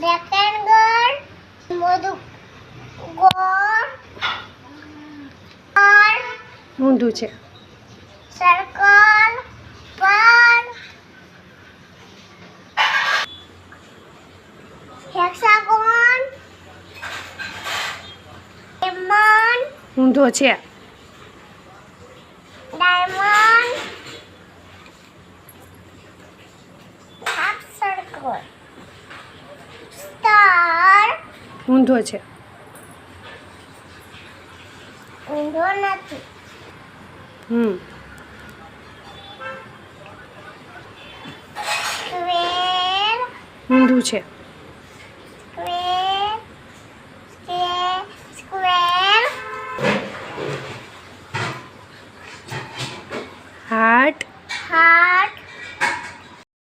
Rectangle મોદું ગોળ ઓર ઊંધું છે. સર્કલ પર હેક્સાગોન ડાયમંડ ઊંધો છે. ડાયમંડ હાફ સર્કલ સ્ટાર ઊંધો છે. ઊંધો નથી સ્ક્વેર ઊંધું છે.